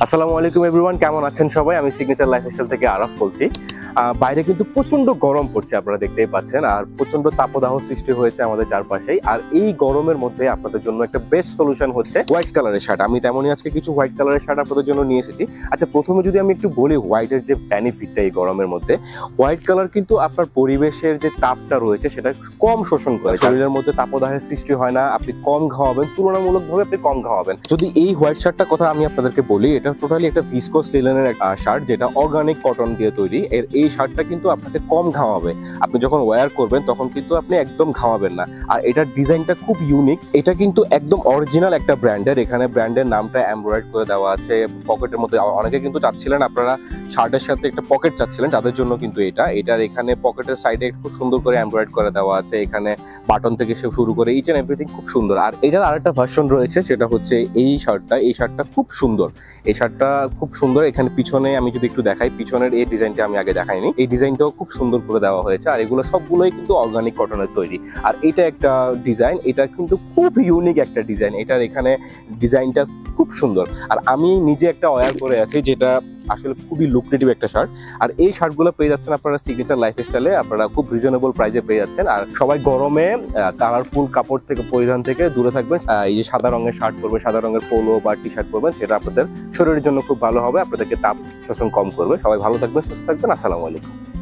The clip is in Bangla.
আসসালামু আলাইকুম এভরিওয়ান, কেমন আছেন সবাই? আমি সিগনেচার লাইফস্টাইল থেকে আরাফ বলছি। বাইরে কিন্তু প্রচন্ড গরম পড়ছে, আপনারা দেখতেই পাচ্ছেন, আর প্রচন্ড তাপদাহ সৃষ্টি হয়েছে আমাদের চারপাশেই। আর এই গরমের মধ্যে আপনাদের জন্য একটা বেস্ট সলিউশন হচ্ছে হোয়াইট কালারের শার্ট। আমি তেমনই আজকে কিছু হোয়াইট কালারের শার্ট আপনাদের জন্য নিয়ে এসেছি। আচ্ছা, প্রথমে যদি আমি একটু বলি হোয়াইটের যে বেনিফিটটা এই গরমের মধ্যে, হোয়াইট কালার কিন্তু আপনার পরিবেশের যে তাপটা রয়েছে সেটা কম শোষণ করে, শরীরের মধ্যে তাপদাহের সৃষ্টি হয় না, আপনি কম ঘামাবেন, তুলনামূলকভাবে আপনি কম ঘামাবেন। যদি এই হোয়াইট শার্টটার কথা আমি আপনাদেরকে বলি, এটা টোটালি একটা ভিসকোস লিনেনের শার্ট, যেটা অর্গানিক কটন দিয়ে তৈরি। এই শার্টটা কিন্তু আপনাকে কম ঘামাবে, আপনি যখন ওয়্যার করবেন তখন কিন্তু আপনি একদম ঘামাবেন না। আর এটার ডিজাইনটা খুব ইউনিক, এটা কিন্তু একদম অরিজিনাল একটা ব্র্যান্ডের, এখানে ব্র্যান্ডের নামটা এমব্রয়েড করে দেওয়া আছে পকেটের মধ্যে। অনেকে কিন্তু চাচ্ছিলেন, আপনারা শার্টের সাথে একটা পকেট চাচ্ছিলেন, তাদের জন্য কিন্তু এটার এখানে পকেটের সাইডে খুব সুন্দর করে এমব্রয়েড করে দেওয়া আছে, এখানে বাটন থেকে শুরু করে ইচ এন্ড এভরিথিং খুব সুন্দর। আর এটার আরেকটা ভার্সন রয়েছে, সেটা হচ্ছে এই শার্টটা খুব সুন্দর। এই শার্টটা খুব সুন্দর। এখানে পিছনে আমি যদি একটু দেখাই, পিছনের এই ডিজাইনটা আমি আগে দেখাইনি, এই ডিজাইনটাও খুব সুন্দর করে দেওয়া হয়েছে। আর এগুলো সবগুলোই কিন্তু অর্গানিক কটনের তৈরি। আর এটা একটা ডিজাইন, এটা কিন্তু খুব ইউনিক একটা ডিজাইন, এটার এখানে ডিজাইনটা খুব সুন্দর। আর আমি নিজে একটা ওয়্যার করে আছি, যেটা আসলে খুবই লুক্রেটিভ একটা শার্ট। আর এই শার্টগুলো পেয়ে যাচ্ছেন আপনারা সিগনেচার লাইফস্টাইলে, আপনারা খুব রিজনেবল প্রাইসে পেয়ে যাচ্ছেন। আর সবাই গরমে কালারফুল কাপড় থেকে পরিধান থেকে দূরে থাকবেন। এই যে সাদা রঙের শার্ট পরবেন, সাদা রঙের পোলো বা টি শার্ট পরবেন, সেটা আপনাদের শরীরের জন্য খুব ভালো হবে, আপনাদেরকে তাপ শোষণ কম করবে। সবাই ভালো থাকবেন, সুস্থ থাকবেন। আসসালামু আলাইকুম।